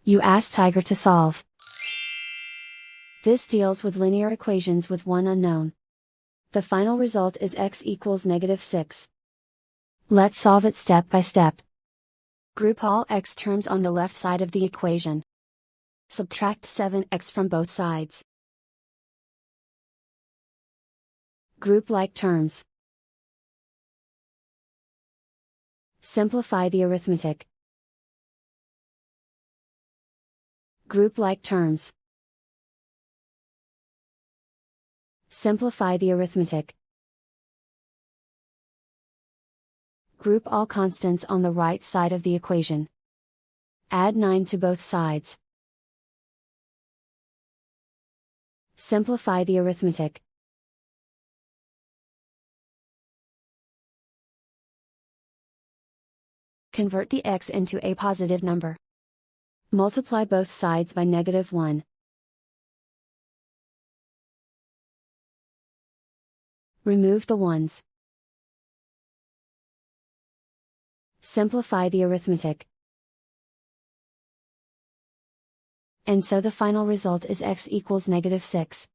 You ask Tiger to solve. This deals with linear equations with one unknown. The final result is x equals -6. Let's solve it step by step. Group all x terms on the left side of the equation. Subtract 7x from both sides. Group like terms. Simplify the arithmetic. Group like terms. Simplify the arithmetic. Group all constants on the right side of the equation. Add 9 to both sides. Simplify the arithmetic. Convert the x into a positive number. Multiply both sides by -1. Remove the ones. Simplify the arithmetic. And so the final result is x equals -6.